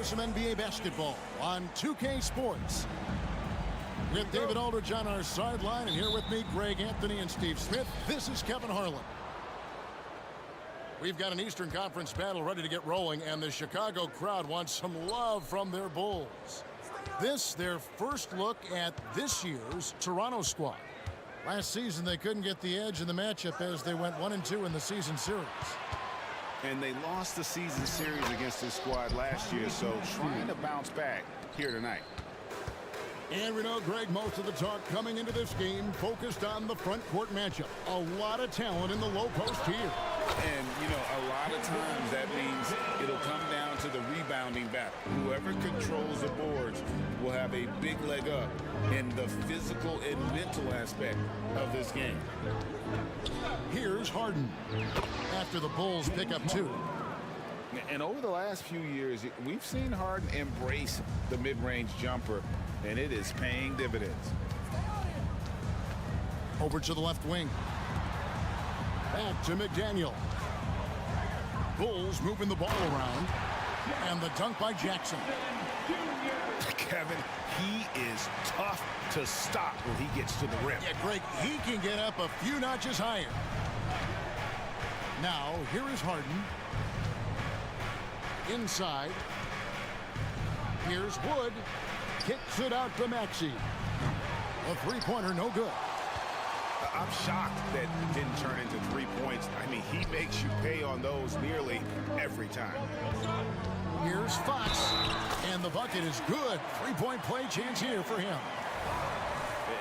for some NBA basketball on 2K Sports. With David Aldridge on our sideline, and here with me, Greg Anthony and Steve Smith, this is Kevin Harlan. We've got an Eastern Conference battle ready to get rolling, and the Chicago crowd wants some love from their Bulls. This, their first look at this year's Toronto squad. Last season, they couldn't get the edge in the matchup as they went 1-2 in the season series. And they lost the season series against this squad last year, so trying to bounce back here tonight. And we know, Greg, most of the talk coming into this game focused on the front court matchup. A lot of talent in the low post here. And, you know, a lot of times that means it'll come down to the rebounding battle. Whoever controls the boards will have a big leg up in the physical and mental aspect of this game. Here's Harden after the Bulls pick up 2. And over the last few years, we've seen Harden embrace the mid-range jumper, and it is paying dividends. Over to the left wing. Back to McDaniel. Bulls moving the ball around. And the dunk by Jackson. Kevin, he is tough to stop when he gets to the rim. Yeah, Greg, he can get up a few notches higher. Now, here is Harden. Inside. Here's Wood. Kicks it out to Maxey. A three-pointer, no good. I'm shocked that it didn't turn into 3 points. I mean, he makes you pay on those nearly every time. Here's Fox. And the bucket is good. Three-point play chance here for him.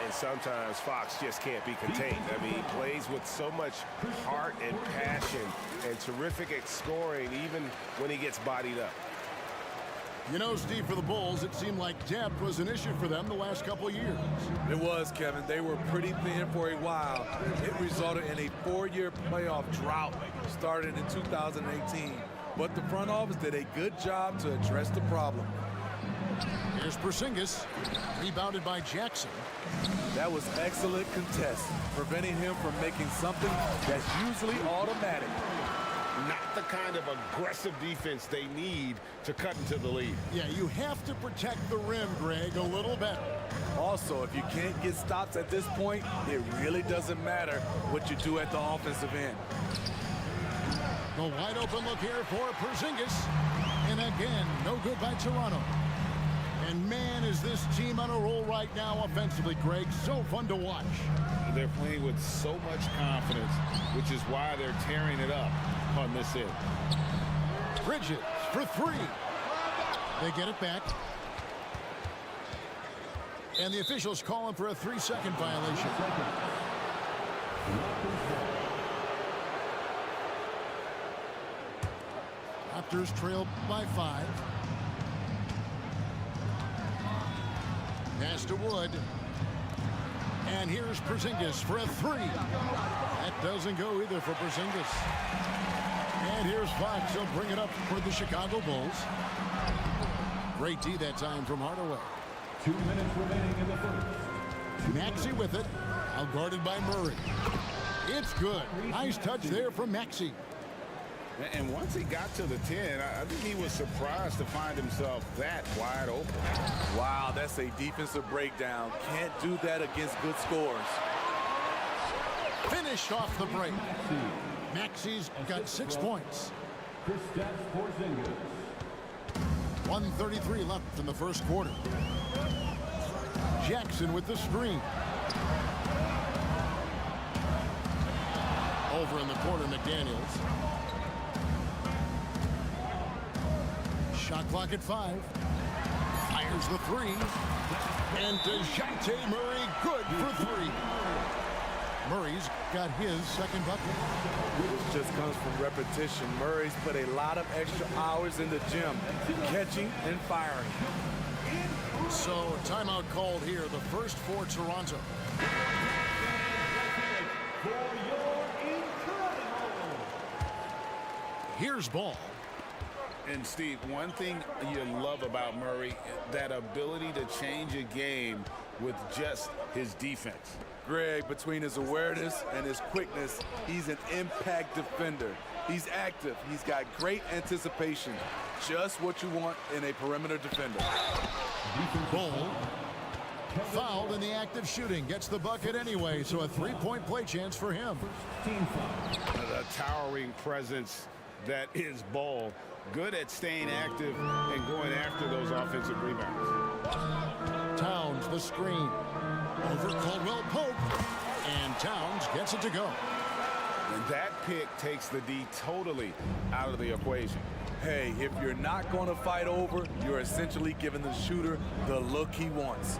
And sometimes Fox just can't be contained. I mean, he plays with so much heart and passion and terrific at scoring even when he gets bodied up. You know, Steve, for the Bulls, it seemed like depth was an issue for them the last couple of years. It was, Kevin. They were pretty thin for a while. It resulted in a 4-year playoff drought starting in 2018. But the front office did a good job to address the problem. Here's Porzingis, rebounded by Jackson. That was excellent contest, preventing him from making something that's usually automatic. Not the kind of aggressive defense they need to cut into the lead. Yeah, you have to protect the rim, Greg, a little better. Also, if you can't get stops at this point, it really doesn't matter what you do at the offensive end. The wide open look here for Porzingis. And again, no good by Toronto. And man, is this team on a roll right now offensively, Greg. So fun to watch. They're playing with so much confidence, which is why they're tearing it up on this end. Bridges for 3. They get it back. And the officials calling for a 3-second violation. Raptors trail by 5. Pass to Wood. And here's Porzingis for a 3. That doesn't go either for Porzingis. And here's Fox. He'll bring it up for the Chicago Bulls. Great D that time from Hardaway. 2 minutes remaining in the first. Maxey with it. Out guarded by Murray. It's good. Nice touch there from Maxey. And once he got to the 10, I think he was surprised to find himself that wide open. Wow, that's a defensive breakdown. Can't do that against good scores. Finished off the break. Maxey's got 6 points. 1:33 left in the first quarter. Jackson with the screen. Over in the corner, McDaniels. Shot clock at 5. Fires the 3. And DeJounte Murray good for 3. Murray's got his second bucket. This just comes from repetition. Murray's put a lot of extra hours in the gym, catching and firing. So, timeout called here, the first for Toronto. Here's Ball. And Steve, one thing you love about Murray, that ability to change a game with just his defense. Greg, between his awareness and his quickness, he's an impact defender. He's active. He's got great anticipation. Just what you want in a perimeter defender. Bull fouled in the act of shooting. Gets the bucket anyway, so a three-point play chance for him. The towering presence that is Ball. Good at staying active and going after those offensive rebounds. Towns, the screen. Over Caldwell Pope. And Towns gets it to go. And that pick takes the D totally out of the equation. Hey, if you're not going to fight over, you're essentially giving the shooter the look he wants.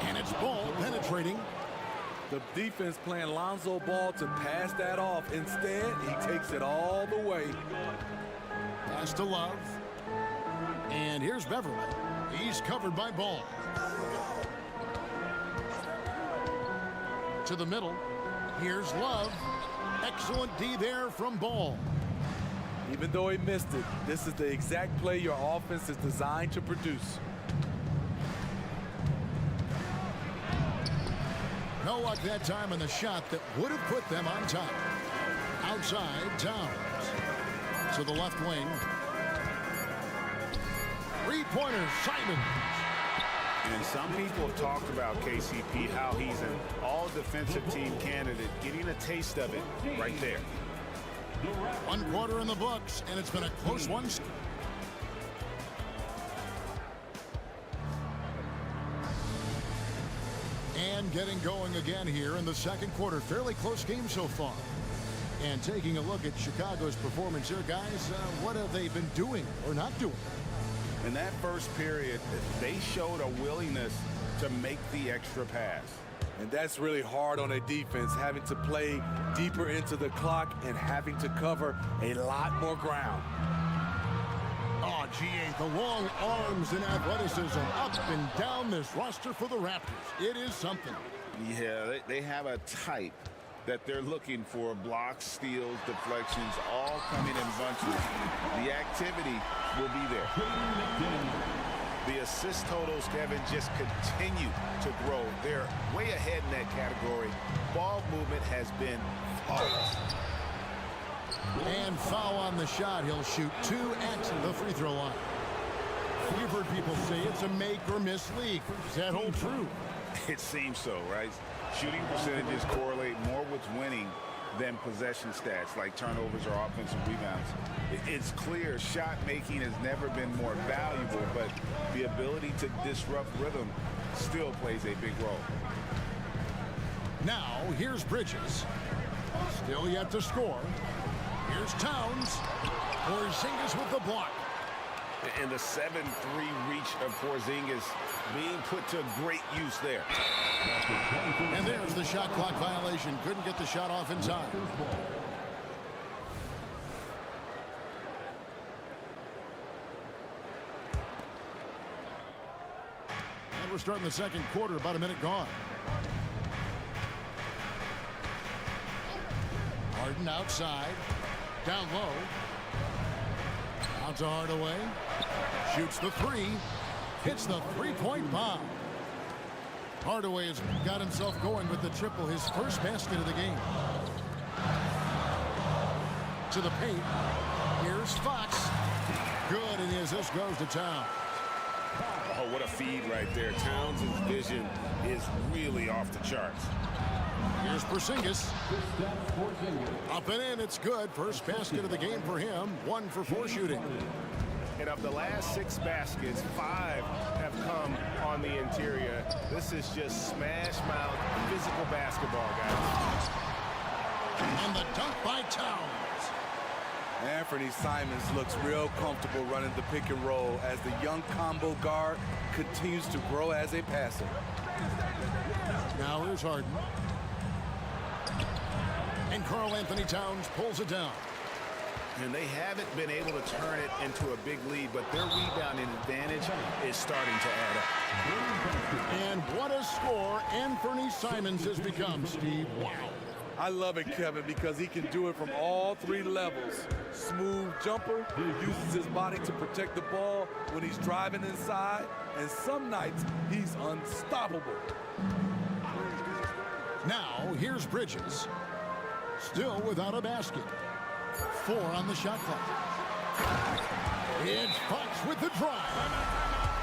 And it's Ball penetrating. The defense playing Lonzo Ball to pass that off. Instead, he takes it all the way. Pass to Love. And here's Beverly. He's covered by Ball. To the middle. Here's Love. Excellent D there from Ball. Even though he missed it, this is the exact play your offense is designed to produce. No luck that time in the shot that would have put them on top. Outside, Towns. To the left wing. Three-pointer, Simon. And some people have talked about KCP, how he's an all-defensive team candidate, getting a taste of it right there. 1 quarter in the books, and it's been a close one. And getting going again here in the second quarter. Fairly close game so far. And taking a look at Chicago's performance here, guys, what have they been doing or not doing? In that first period, they showed a willingness to make the extra pass. And that's really hard on a defense, having to play deeper into the clock and having to cover a lot more ground. Oh, GA, the long arms and athleticism up and down this roster for the Raptors. It is something. Yeah, they have a type that they're looking for. Blocks, steals, deflections, all coming in bunches. The activity will be there. The assist totals, Kevin, just continue to grow. They're way ahead in that category. Ball movement has been flawless. And foul on the shot. He'll shoot 2 at the free throw line. You've heard people say it's a make or miss league. Does that hold true? It seems so, right? Shooting percentages correlate more with winning than possession stats like turnovers or offensive rebounds. It's clear shot making has never been more valuable, but the ability to disrupt rhythm still plays a big role. Now, here's Bridges. Still yet to score. Here's Towns. Porzingis with the block. And the 7-3 reach of Porzingis being put to great use there. And there's the shot clock violation. Couldn't get the shot off in time. And we're starting the second quarter, about a minute gone. Harden outside. Down low. Out to Hardaway. Shoots the 3. Hits the three-point bomb. Hardaway has got himself going with the triple, his first basket of the game. To the paint. Here's Fox. Good, and the assist goes to Towns. Oh, what a feed right there. Towns' vision is really off the charts. Here's Porzingis. Up and in, it's good. First basket of the game for him. 1 for 4 shooting. And of the last 6 baskets, 5 have come on the interior. This is just smash mouth physical basketball, guys. And the dunk by Towns. Anthony Simons looks real comfortable running the pick and roll as the young combo guard continues to grow as a passer. Now here's Harden. And Karl Anthony Towns pulls it down. And they haven't been able to turn it into a big lead, but their rebounding advantage is starting to add up. And what a score Anthony Simons has become, Steve. Wow. I love it, Kevin, because he can do it from all 3 levels. Smooth jumper, uses his body to protect the ball when he's driving inside, and some nights he's unstoppable. Now here's Bridges. Still without a basket. 4 on the shot clock. It's Fox with the drive.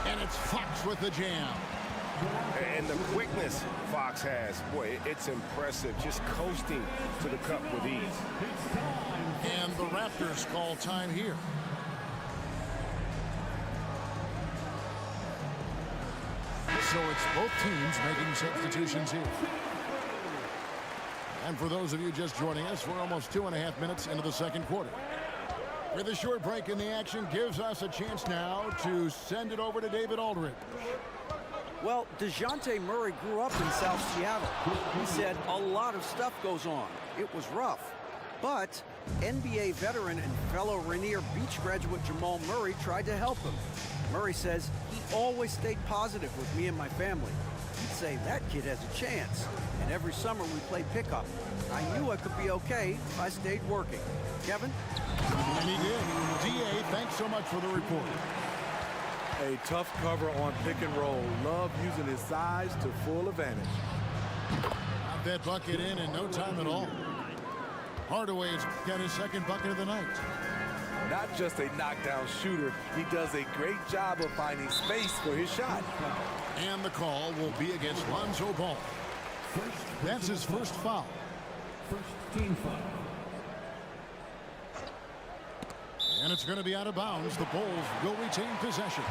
And it's Fox with the jam. And the quickness Fox has, boy, it's impressive. Just coasting to the cup with ease. And the Raptors call time here. So it's both teams making substitutions here. And for those of you just joining us, we're almost 2.5 minutes into the second quarter. With a short break in the action, gives us a chance now to send it over to David Aldridge. Well, DeJounte Murray grew up in South Seattle. He said a lot of stuff goes on. It was rough. But NBA veteran and fellow Rainier Beach graduate Jamal Murray tried to help him. Murray says he always stayed positive with me and my family. He'd say that kid has a chance. And every summer we played pickup. I knew I could be okay if I stayed working. Kevin? And he did. DA, thanks so much for the report. A tough cover on pick and roll. Love using his size to full advantage. Got that bucket in no time at all. Hardaway's got his second bucket of the night. Not just a knockdown shooter, he does a great job of finding space for his shot. And the call will be against Lonzo Ball. That's his first foul. First team foul. And it's going to be out of bounds. The Bulls will retain possession.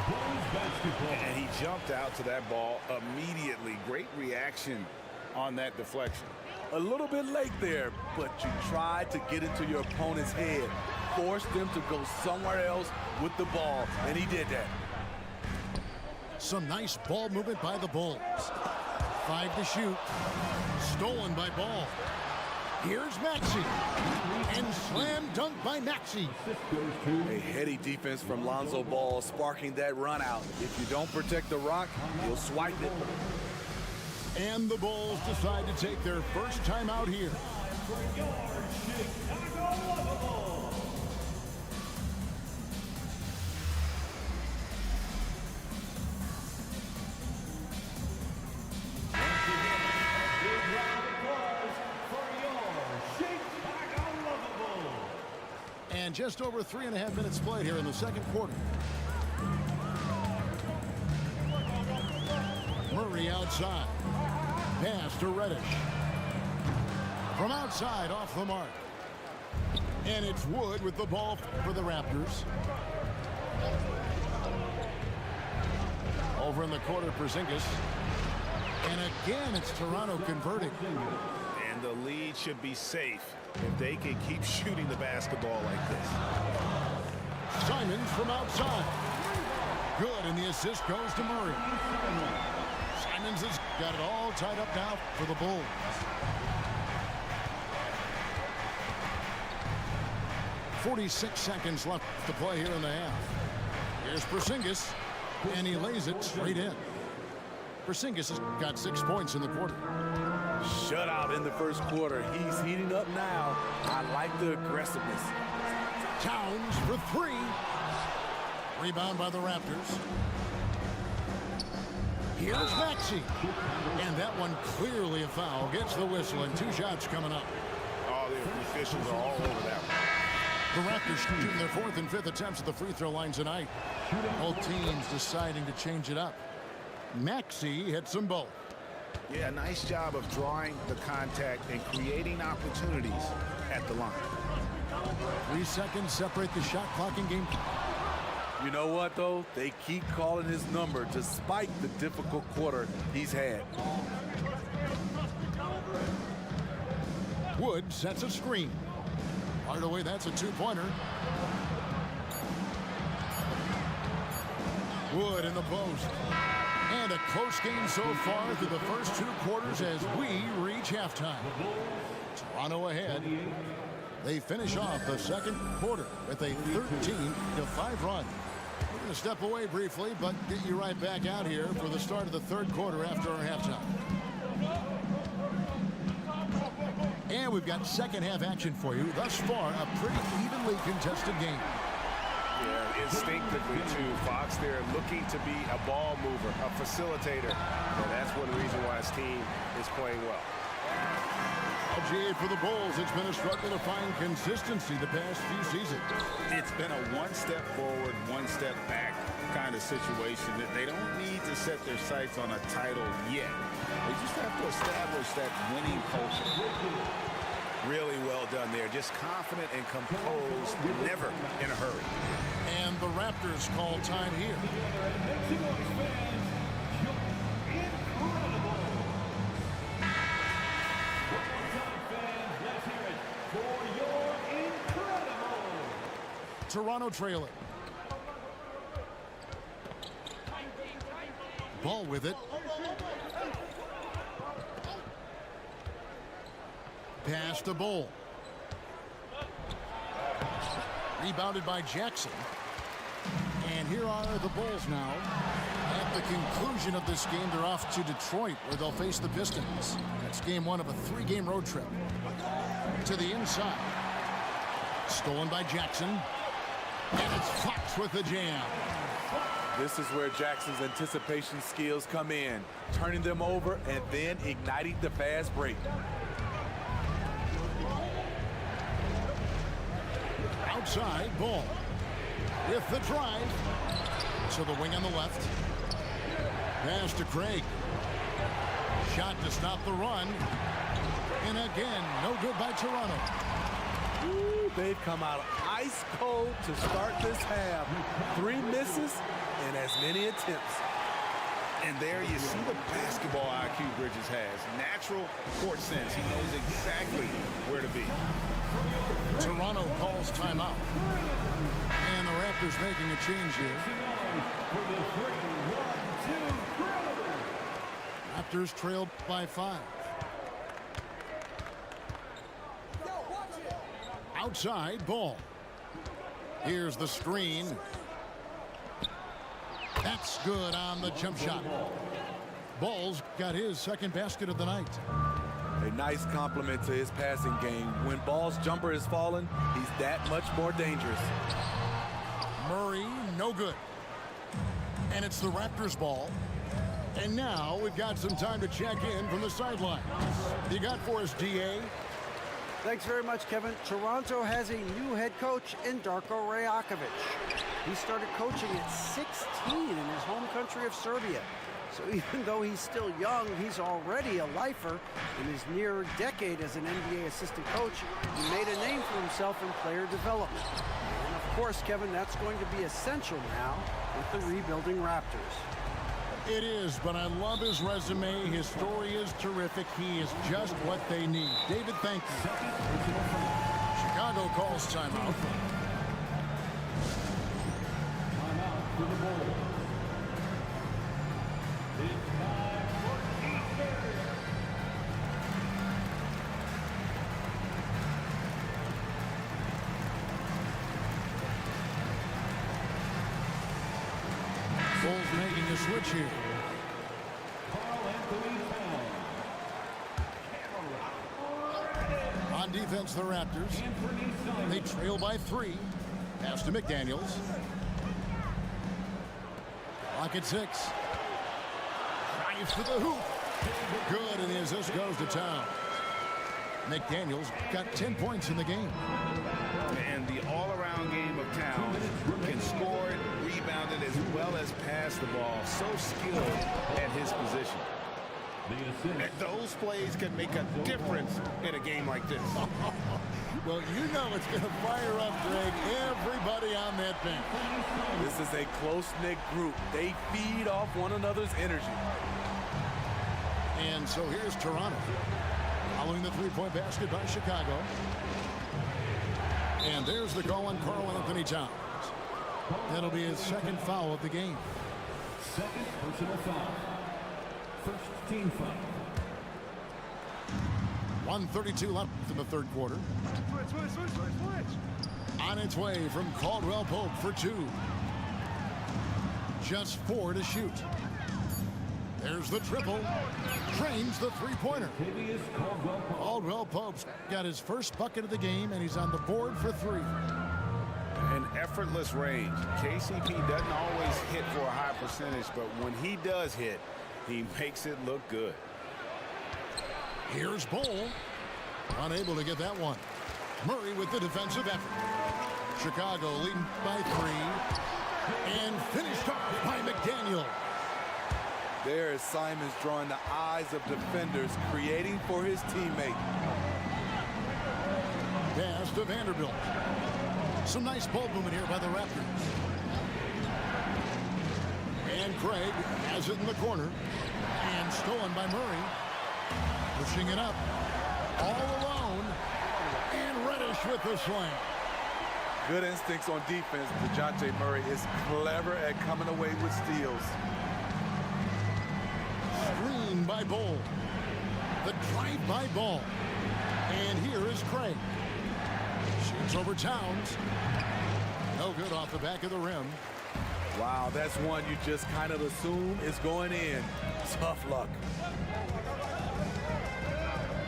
And he jumped out to that ball immediately. Great reaction on that deflection. A little bit late there, but you tried to get into your opponent's head. Force them to go somewhere else with the ball, and he did that. Some nice ball movement by the Bulls. 5 to shoot. Stolen by Ball. Here's Maxey. And slam dunk by Maxey. A heady defense from Lonzo Ball, sparking that run out. If you don't protect the rock, you'll swipe it. And the Bulls decide to take their first time out here. And just over 3.5 minutes played here in the second quarter. Murray outside. Pass to Reddish. From outside off the mark. And it's Wood with the ball for the Raptors. Over in the corner, Porzingis. And again, it's Toronto converting. And the lead should be safe if they can keep shooting the basketball like this. Simons from outside. Good, and the assist goes to Murray. Simons has got it all tied up now for the Bulls. .46 seconds left to play here in the half. Here's Porzingis, and he lays it straight in. Porzingis has got 6 points in the quarter. Shutout in the first quarter. He's heating up now. I like the aggressiveness. Towns for 3. Rebound by the Raptors. Here's Maxey. And that one clearly a foul. Gets the whistle, and 2 shots coming up. Oh, the officials are all over that one. The Raptors shooting their 4th and 5th attempts at the free throw line tonight. Both teams deciding to change it up. Maxey hits them both. Yeah, nice job of drawing the contact and creating opportunities at the line. 3 seconds separate the shot clock in game. You know what, though? They keep calling his number despite the difficult quarter he's had. Wood sets a screen. Hardaway, that's a 2-pointer. Wood in the post. And a close game so far through the first 2 quarters as we reach halftime. Toronto ahead. They finish off the second quarter with a 13-5 run. We're going to step away briefly, but get you right back out here for the start of the third quarter after our halftime. And we've got second half action for you. Thus far, a pretty evenly contested game. Yeah, instinctively, too. Fox there looking to be a ball mover, a facilitator. And that's one reason why his team is playing well. LGA for the Bulls. It's been a struggle to find consistency the past few seasons. It's been a one step forward, one step back kind of situation that they don't need to set their sights on a title yet. They just have to establish that winning culture. Really well done there. Just confident and composed, never in a hurry. And the Raptors call time here. Toronto trailing. Ball with it. Pass to Bull. Rebounded by Jackson. And here are the Bulls now. At the conclusion of this game, they're off to Detroit, where they'll face the Pistons. That's game one of a 3-game road trip. To the inside. Stolen by Jackson. And it's Fox with the jam. This is where Jackson's anticipation skills come in, turning them over and then igniting the fast break. Outside, Bull. With the drive. To the wing on the left. Pass to Craig. Shot to stop the run. And again, no good by Toronto. Ooh, they've come out ice cold to start this half. 3 misses and as many attempts. And there you see the basketball IQ Bridges has. Natural court sense. He knows exactly where to be. Toronto calls timeout. And the Raptors making a change here. Raptors trailed by 5. Outside, Ball. Here's the screen. That's good on the jump shot. Ball's got his second basket of the night. A nice compliment to his passing game. When Ball's jumper is falling, he's that much more dangerous. Murray, no good. And it's the Raptors ball. And now we've got some time to check in from the sideline. You got for us, DA? Thanks very much, Kevin. Toronto has a new head coach in Darko Rajakovic. He started coaching at 16 in his home country of Serbia. So even though he's still young, he's already a lifer. In his near decade as an NBA assistant coach, he made a name for himself in player development. And of course, Kevin, that's going to be essential now with the rebuilding Raptors. It is, but I love his resume. His story is terrific. He is just what they need. David, thank you. Chicago calls timeout. Timeout for the Bulls. It's time for Eastern. Bulls making a switch here. On defense, the Raptors. They trail by 3. Pass to McDaniels. Clock at 6. Drives to the hoop. Good, and the assist goes to Towns. McDaniels got 10 points in the game. And the all-around game of Towns can score it, rebound it, as well as pass the ball. So skilled at his position. And those plays can make a difference in a game like this. Well, you know it's going to fire up, Greg, everybody on that bench. This is a close-knit group. They feed off one another's energy. And so here's Toronto. Following the three-point basket by Chicago. And there's the call on Karl Anthony Towns. That'll be his second foul of the game. Second personal foul. First team foul. 1:32 left in the third quarter. On its way from Caldwell Pope for 2. Just 4 to shoot. There's the triple. Drains the three-pointer. Caldwell Pope's got his first bucket of the game, and he's on the board for 3. An effortless range. KCP doesn't always hit for a high percentage, but when he does hit, he makes it look good. Here's Bull. Unable to get that one. Murray with the defensive effort. Chicago leading by 3. And finished off by McDaniel. There is Simons drawing the eyes of defenders, creating for his teammate. Pass to Vanderbilt. Some nice ball movement here by the Raptors. And Craig has it in the corner. And stolen by Murray. Pushing it up. All alone. And Reddish with the slam. Good instincts on defense. DeJounte Murray is clever at coming away with steals. Screen by Bol. The drive by Ball. And here is Craig. Shoots over Towns. No good off the back of the rim. Wow, that's one you just kind of assume is going in. Tough luck.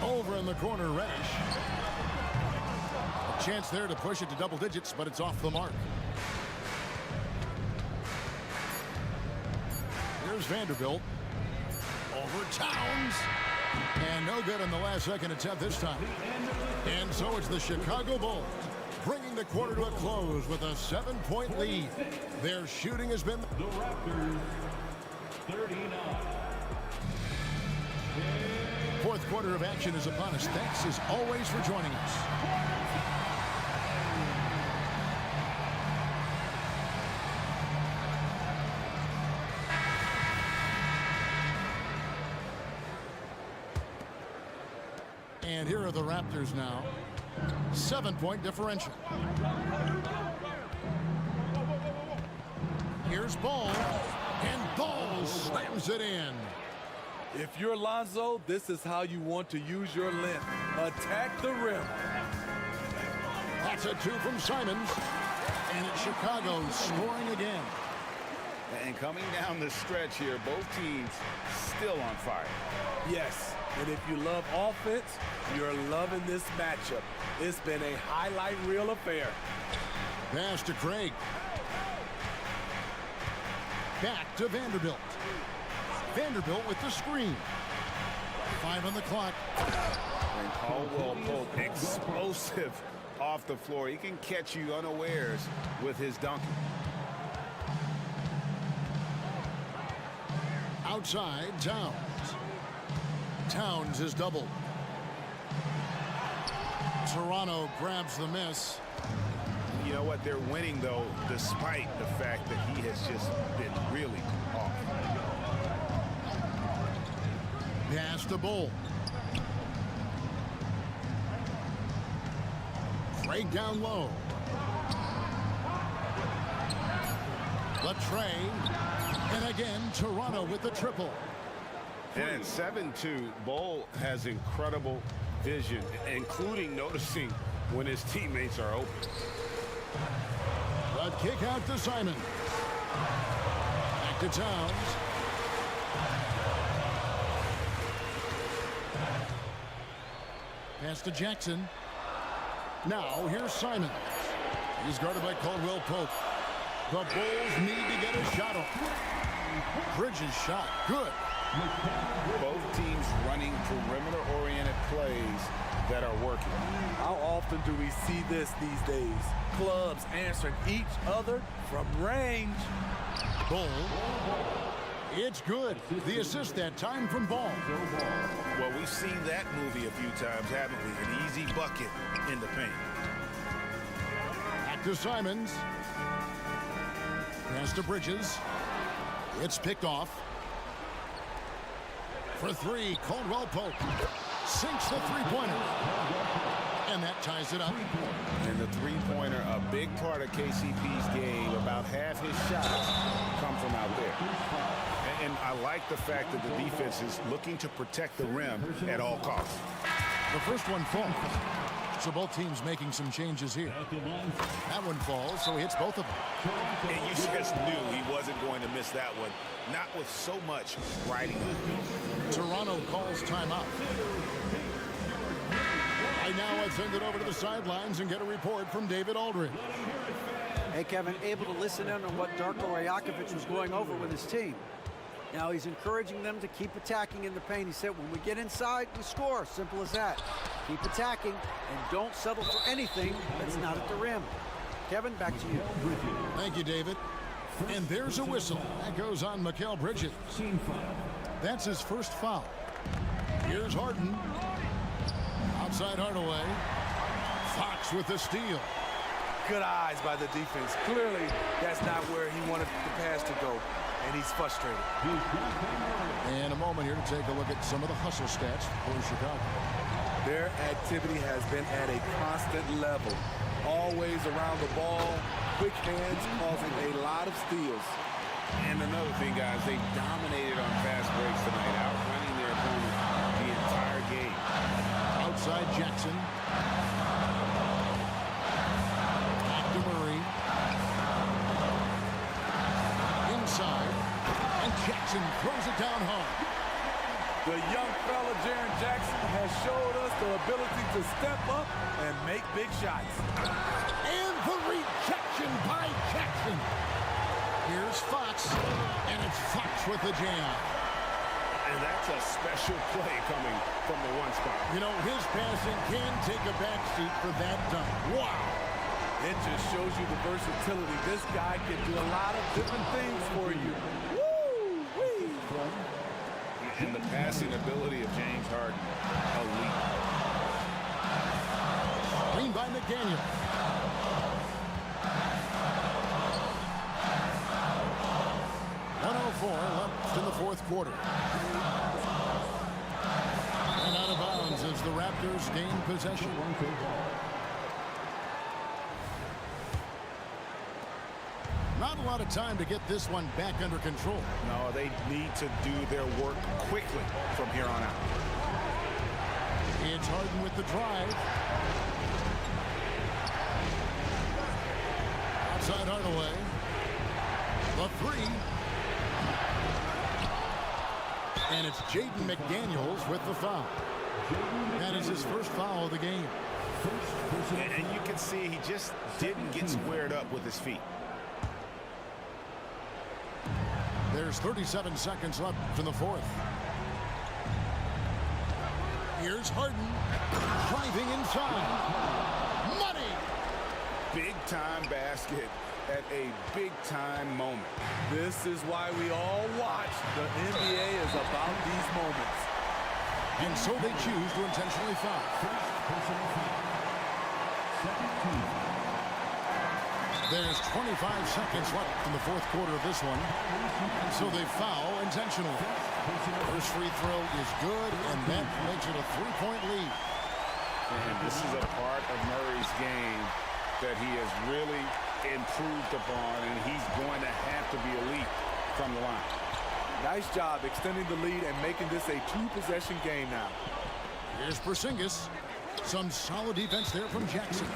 Over in the corner, Reddish. A chance there to push it to double digits, but it's off the mark. Here's Vanderbilt. Over Towns. And no good on the last second attempt this time. And so it's the Chicago Bulls bringing the quarter to a close with a 7-point lead. Their shooting has been... The Raptors, 39. Fourth quarter of action is upon us. Thanks as always for joining us. And here are the Raptors now. 7-point differential. Here's Ball. And Ball slams it in. If you're Lonzo, this is how you want to use your length. Attack the rim. That's a 2 from Simons. And it's Chicago scoring again. And coming down the stretch here, both teams still on fire. Yes, and if you love offense, you're loving this matchup. It's been a highlight reel affair. Pass to Craig. Back to Vanderbilt. Vanderbilt with the screen. 5 on the clock. And Caldwell Pope, explosive off the floor. He can catch you unawares with his dunking. Outside, Towns. Towns is doubled. Toronto grabs the miss. You know what? They're winning, though, despite the fact that he has just been really off. Pass to Bol. Craig down low. Latrey. And again, Toronto with the triple. And at 7-2, Bol has incredible vision, including noticing when his teammates are open. The kick out to Simon. Back to Towns. Pass to Jackson. Now here's Simon. He's guarded by Caldwell Pope. The Bulls need to get a shot off. Bridges shot. Good. Both teams running perimeter-oriented plays that are working. How often do we see this these days? Clubs answering each other from range. Bol. It's good. The assist that time from Ball. Well, we've seen that movie a few times, haven't we? An easy bucket in the paint. Back to Simons. Pass to Bridges. It's picked off. For 3, Caldwell Pope sinks the three-pointer. And that ties it up. And the three-pointer, a big part of KCP's game. About half his shots come from out there. And I like the fact that the defense is looking to protect the rim at all costs. The first one falls. So both teams making some changes here. That one falls, so he hits both of them. And you just knew he wasn't going to miss that one. Not with so much riding. Toronto calls timeout. Right now, let's send it over to the sidelines and get a report from David Aldridge. Hey, Kevin, able to listen in on what Darko Rajakovic was going over with his team. Now he's encouraging them to keep attacking in the paint. He said, when we get inside, we score. Simple as that. Keep attacking and don't settle for anything that's not at the rim. Kevin, back to you. Thank you, David. And there's a whistle. That goes on Mikal Bridges. That's his first foul. Here's Harden. Outside Hardaway. Fox with the steal. Good eyes by the defense. Clearly, that's not where he wanted the pass to go, and he's frustrated. And a moment here to take a look at some of the hustle stats for Chicago. Their activity has been at a constant level. Always around the ball, quick hands causing a lot of steals. And another thing, guys, they dominated on fast breaks tonight, outrunning their opponent the entire game. Outside Jackson. Back to Murray. Inside. And Jackson throws it down hard. The young fella, Jaren Jackson, has showed us the ability to step up and make big shots. And the rejection by Jackson. Here's Fox, and it's Fox with the jam. And that's a special play coming from the one spot. You know, his passing can take a backseat for that dunk. Wow. It just shows you the versatility. This guy can do a lot of different things for you. Woo-wee. And the passing ability of James Harden, elite. Screen by McDaniel. Left in the fourth quarter. And out of bounds as the Raptors gain possession. Not a lot of time to get this one back under control. No, they need to do their work quickly from here on out. It's Harden with the drive. Outside Hardaway. The three. And it's Jaden McDaniels with the foul. That is his first foul of the game. And you can see he just didn't get squared up with his feet. There's 37 seconds left in the fourth. Here's Harden driving inside. Money! Big-time basket at a big-time moment. This is why we all watch. The NBA is about these moments. And so they choose to intentionally foul. There's 25 seconds left in the fourth quarter of this one. So they foul intentionally. First free throw is good, and that makes it a three-point lead. And this is a part of Murray's game that he has really improved upon, and he's going to have to be elite from the line. Nice job extending the lead and making this a two-possession game now. Here's Porzingis. Some solid defense there from Jackson.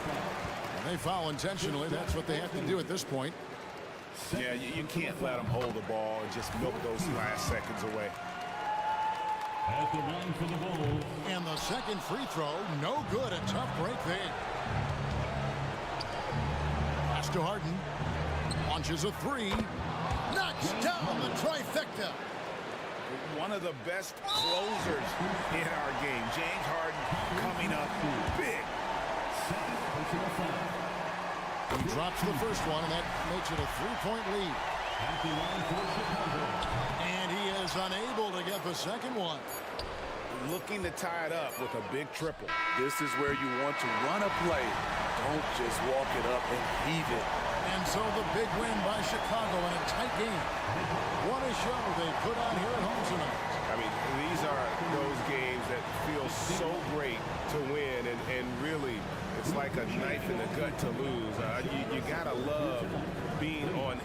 And they foul intentionally. That's what they have to do at this point. Yeah, you can't let them hold the ball and just milk those last seconds away. At the line for the Bulls. And the second free throw, no good. A tough break there. Pass to Harden. Launches a three. Knocks down the trifecta. One of the best closers in our game. James Harden coming up big. He drops the first one, and that makes it a three-point lead. And he is unable to get the second one. Looking to tie it up with a big triple. This is where you want to run a play. Don't just walk it up and heave it. And so the big win by Chicago in a tight game. What a show they put on here at home tonight. I mean, these are those games that feel so great to win, and really, it's like a knife in the gut to lose. You gotta love being on